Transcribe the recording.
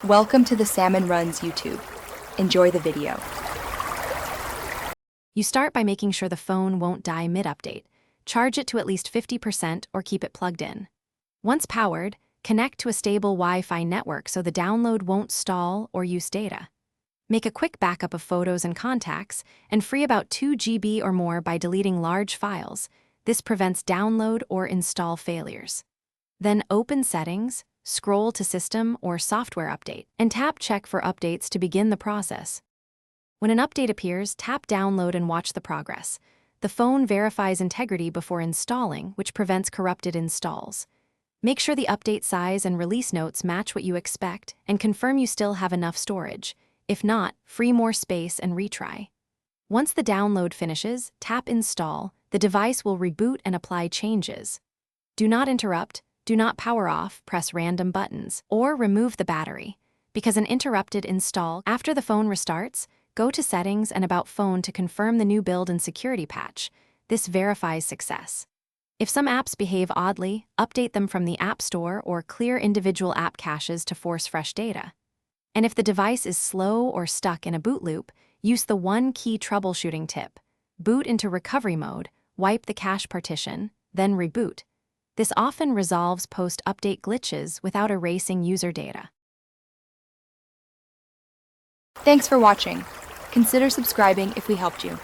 Welcome to the Salmon Runs YouTube. Enjoy the video. You start by making sure the phone won't die mid-update. Charge it to at least 50% or keep it plugged in. Once powered, connect to a stable Wi-Fi network so the download won't stall or use data. Make a quick backup of photos and contacts and free about 2 GB or more by deleting large files. This prevents download or install failures. Then open Settings, scroll to System or Software Update, and tap Check for updates to begin the process. When an update appears, tap Download and watch the progress. The phone verifies integrity before installing, which prevents corrupted installs. Make sure the update size and release notes match what you expect and confirm you still have enough storage. If not, free more space and retry. Once the download finishes, tap Install. The device will reboot and apply changes. Do not interrupt, do not power off, press random buttons, or remove the battery. Because an interrupted install after the phone restarts, go to Settings and About Phone to confirm the new build and security patch. This verifies success. If some apps behave oddly, update them from the App Store or clear individual app caches to force fresh data. And if the device is slow or stuck in a boot loop, use the one-key troubleshooting tip. Boot into recovery mode, wipe the cache partition, then reboot. This often resolves post-update glitches without erasing user data. Thanks for watching. Consider subscribing if we helped you.